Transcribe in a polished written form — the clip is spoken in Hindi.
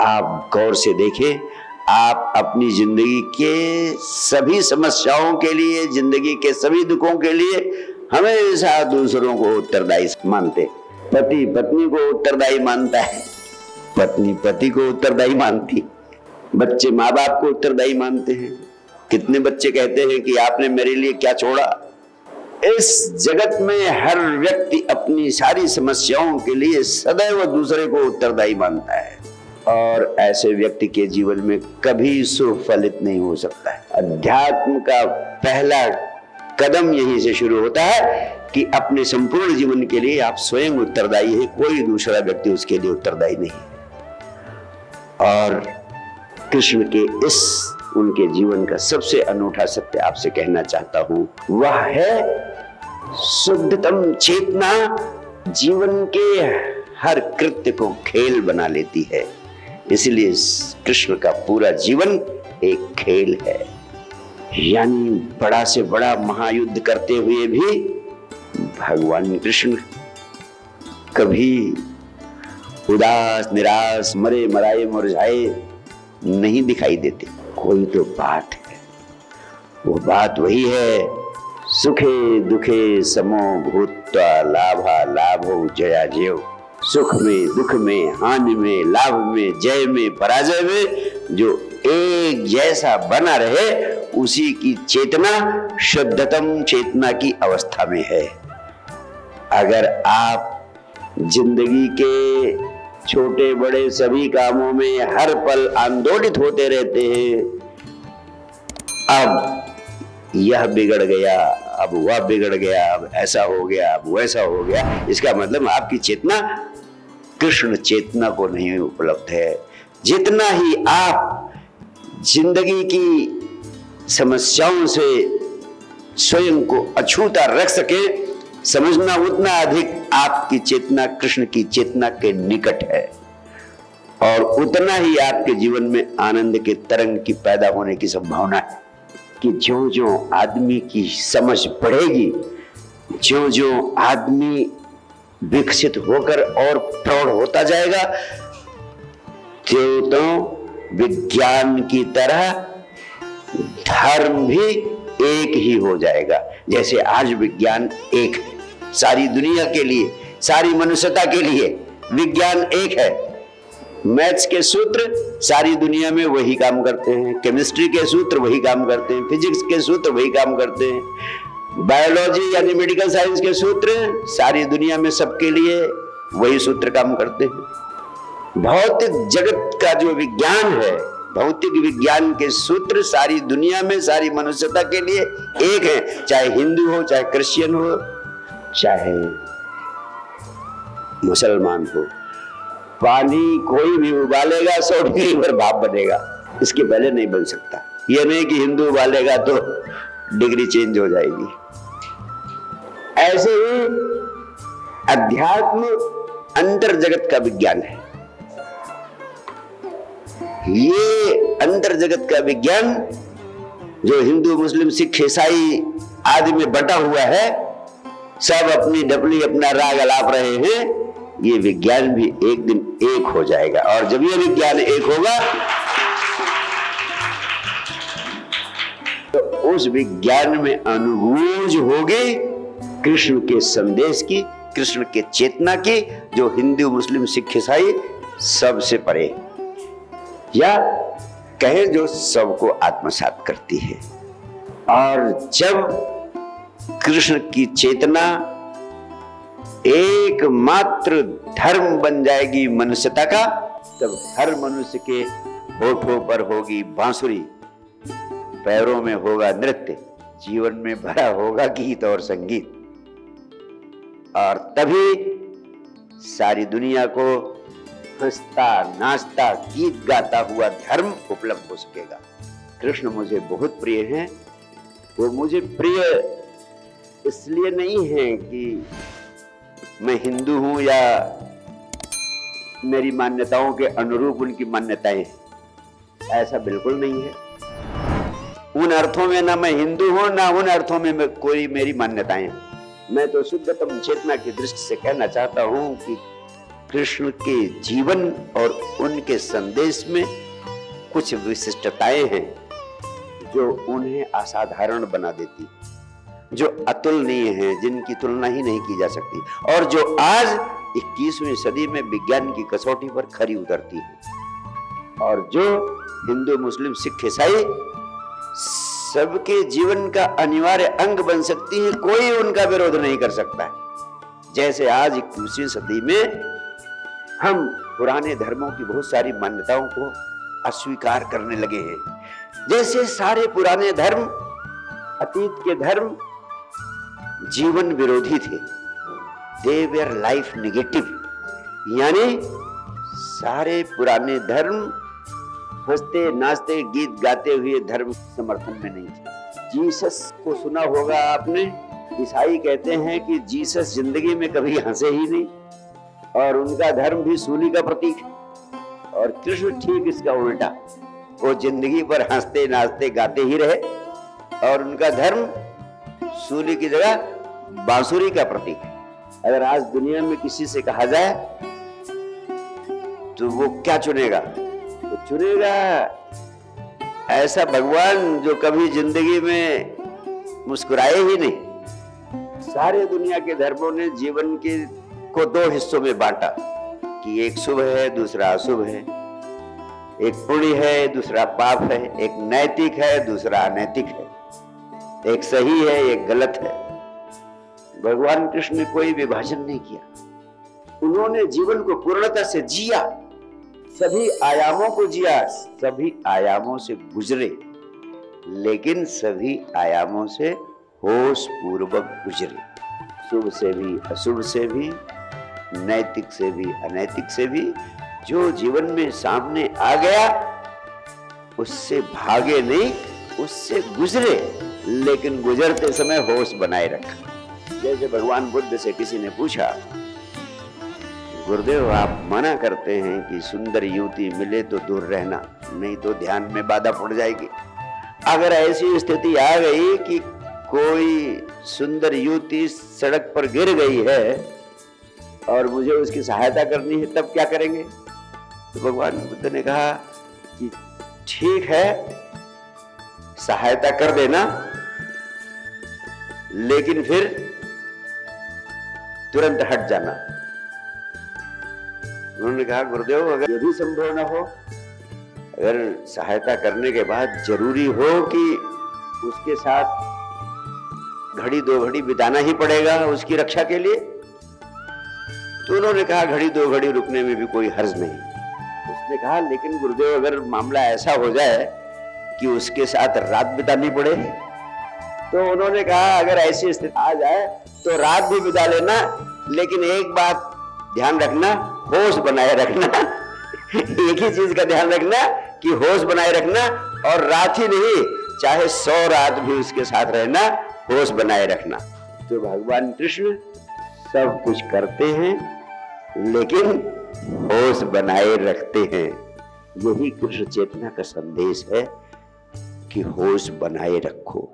आप गौर से देखें, आप अपनी जिंदगी के सभी समस्याओं के लिए, जिंदगी के सभी दुखों के लिए हमेशा दूसरों को उत्तरदायी मानते। पति पत्नी को उत्तरदायी मानता है, पत्नी पति को उत्तरदायी मानती, बच्चे माँ बाप को उत्तरदायी मानते हैं। कितने बच्चे कहते हैं कि आपने मेरे लिए क्या छोड़ा। इस जगत में हर व्यक्ति अपनी सारी समस्याओं के लिए सदैव दूसरे को उत्तरदायी मानता है, और ऐसे व्यक्ति के जीवन में कभी सुफलित नहीं हो सकता है। अध्यात्म का पहला कदम यहीं से शुरू होता है कि अपने संपूर्ण जीवन के लिए आप स्वयं उत्तरदायी हैं, कोई दूसरा व्यक्ति उसके लिए उत्तरदायी नहीं। और कृष्ण के इस उनके जीवन का सबसे अनूठा सत्य आपसे कहना चाहता हूं, वह है शुद्धतम चेतना जीवन के हर कृत्य को खेल बना लेती है। इसलिए कृष्ण का पूरा जीवन एक खेल है। यानी बड़ा से बड़ा महायुद्ध करते हुए भी भगवान कृष्ण कभी उदास, निराश, मरे मराए, मुरझाए नहीं दिखाई देते। कोई तो बात है, वो बात वही है, सुखे दुखे समो भूत्वा लाभा लाभो जया जयो। सुख में, दुख में, हानि में, लाभ में, जय में, पराजय में जो एक जैसा बना रहे, उसी की चेतना शुद्धतम चेतना की अवस्था में है। अगर आप जिंदगी के छोटे बड़े सभी कामों में हर पल आंदोलित होते रहते हैं, अब यह बिगड़ गया, अब वह बिगड़ गया, अब ऐसा हो गया, अब वैसा हो गया, इसका मतलब आपकी चेतना कृष्ण चेतना को नहीं उपलब्ध है। जितना ही आप जिंदगी की समस्याओं से स्वयं को अछूता रख सके, समझना उतना अधिक आपकी चेतना कृष्ण की चेतना के निकट है, और उतना ही आपके जीवन में आनंद के तरंग की पैदा होने की संभावना है। कि ज्यों ज्यों आदमी की समझ बढ़ेगी, ज्यों ज्यों आदमी विकसित होकर और प्रौढ़ होता जाएगा, त्यों त्यों विज्ञान की तरह धर्म भी एक ही हो जाएगा। जैसे आज विज्ञान एक है सारी दुनिया के लिए, सारी मनुष्यता के लिए विज्ञान एक है। मैथ्स के सूत्र सारी दुनिया में वही काम करते हैं, केमिस्ट्री के सूत्र वही काम करते हैं, फिजिक्स के सूत्र वही काम करते हैं, बायोलॉजी यानी मेडिकल साइंस के सूत्र सारी दुनिया में सबके लिए वही सूत्र काम करते हैं। भौतिक जगत का जो विज्ञान है, भौतिक विज्ञान के सूत्र सारी दुनिया में सारी मनुष्यता के लिए एक है, चाहे हिंदू हो, चाहे क्रिश्चियन हो, चाहे मुसलमान हो। पानी कोई भी उबालेगा 100 डिग्री पर भाप बनेगा, इसके पहले नहीं बन सकता। यह नहीं कि हिंदू उबालेगा तो डिग्री चेंज हो जाएगी। ऐसे ही अध्यात्म अंतर जगत का विज्ञान है। ये अंतर जगत का विज्ञान जो हिंदू, मुस्लिम, सिख, ईसाई आदि में बटा हुआ है, सब अपनी डपली अपना राग अलाप रहे हैं, ये विज्ञान भी एक दिन एक हो जाएगा। और जब ये विज्ञान एक होगा तो उस विज्ञान में अनुभूज होगी कृष्ण के संदेश की, कृष्ण के चेतना की, जो हिंदू, मुस्लिम, सिख, ईसाई सबसे परे, या कहें जो सबको आत्मसात करती है। और जब कृष्ण की चेतना एकमात्र धर्म बन जाएगी मनुष्यता का, तब हर मनुष्य के होठों पर होगी बांसुरी, पैरों में होगा नृत्य, जीवन में भरा होगा गीत और संगीत, और तभी सारी दुनिया को हंसता नाचता गीत गाता हुआ धर्म उपलब्ध हो सकेगा। कृष्ण मुझे बहुत प्रिय हैं। वो मुझे प्रिय इसलिए नहीं है कि मैं हिंदू हूं या मेरी मान्यताओं के अनुरूप उनकी मान्यताएं हैं, ऐसा बिल्कुल नहीं है। उन अर्थों में ना मैं हिंदू हूं, ना उन अर्थों में कोई मेरी मान्यताएं हैं। मैं तो शुद्धतम चेतना की दृष्टि से कहना चाहता हूं कि कृष्ण के जीवन और उनके संदेश में कुछ विशिष्टताएं हैं जो उन्हें असाधारण बना देती, जो अतुलनीय हैं, जिनकी तुलना ही नहीं की जा सकती, और जो आज 21वीं सदी में विज्ञान की कसौटी पर खरी उतरती है, और जो हिंदू, मुस्लिम, सिख, ईसाई सबके जीवन का अनिवार्य अंग बन सकती है। कोई उनका विरोध नहीं कर सकता है। जैसे आज 21वीं सदी में हम पुराने धर्मों की बहुत सारी मान्यताओं को अस्वीकार करने लगे हैं, जैसे सारे पुराने धर्म, अतीत के धर्म जीवन विरोधी थे, दे वेर लाइफ नेगेटिव, यानी सारे पुराने धर्म हंसते नाचते गीत गाते हुए धर्म समर्थन में नहीं थे। जीसस को सुना होगा आपने, ईसाई कहते हैं कि जीसस जिंदगी में कभी हंसे ही नहीं और उनका धर्म भी सूली का प्रतीक है, और कृष्ण ठीक इसका उल्टा, वो जिंदगी पर हंसते नाचते गाते ही रहे और उनका धर्म सूली की जगह बांसुरी का प्रतीक है। अगर आज दुनिया में किसी से कहा जाए तो वो क्या चुनेगा? वो चुनेगा ऐसा भगवान जो कभी जिंदगी में मुस्कुराए ही नहीं। सारे दुनिया के धर्मों ने जीवन के को दो हिस्सों में बांटा कि एक शुभ है, दूसरा अशुभ है, एक पुण्य है, दूसरा पाप है, एक नैतिक है, दूसरा अनैतिक है, एक सही है, एक गलत है। भगवान कृष्ण ने कोई विभाजन नहीं किया। उन्होंने जीवन को पूर्णता से जिया, सभी आयामों को जिया, सभी आयामों से गुजरे, लेकिन सभी आयामों से होश पूर्वक गुजरे। शुभ से भी, अशुभ से भी, नैतिक से भी, अनैतिक से भी। जो जीवन में सामने आ गया उससे भागे नहीं, उससे गुजरे, लेकिन गुजरते समय होश बनाए रखा। जैसे भगवान बुद्ध से किसी ने पूछा, गुरुदेव आप मना करते हैं कि सुंदर युवती मिले तो दूर रहना, नहीं तो ध्यान में बाधा पड़ जाएगी। अगर ऐसी स्थिति आ गई कि कोई सुंदर युवती सड़क पर गिर गई है और मुझे उसकी सहायता करनी है, तब क्या करेंगे? तो भगवान बुद्ध ने कहा कि ठीक है, सहायता कर देना, लेकिन फिर तुरंत हट जाना। उन्होंने कहा गुरुदेव अगर ये भी संभव न हो, अगर सहायता करने के बाद जरूरी हो कि उसके साथ घड़ी दो घड़ी बिताना ही पड़ेगा उसकी रक्षा के लिए, तो उन्होंने कहा घड़ी दो घड़ी रुकने में भी कोई हर्ज नहीं। उसने कहा लेकिन गुरुदेव अगर मामला ऐसा हो जाए कि उसके साथ रात बितानी पड़े, तो उन्होंने कहा अगर ऐसी स्थिति आ जाए तो रात भी बिता लेना, लेकिन एक बात ध्यान रखना, होश बनाए रखना। एक ही चीज का ध्यान रखना कि होश बनाए रखना, और रात ही नहीं चाहे 100 रात भी उसके साथ रहना, होश बनाए रखना। तो भगवान कृष्ण सब कुछ करते हैं लेकिन होश बनाए रखते हैं। यही कृष्ण चेतना का संदेश है कि होश बनाए रखो।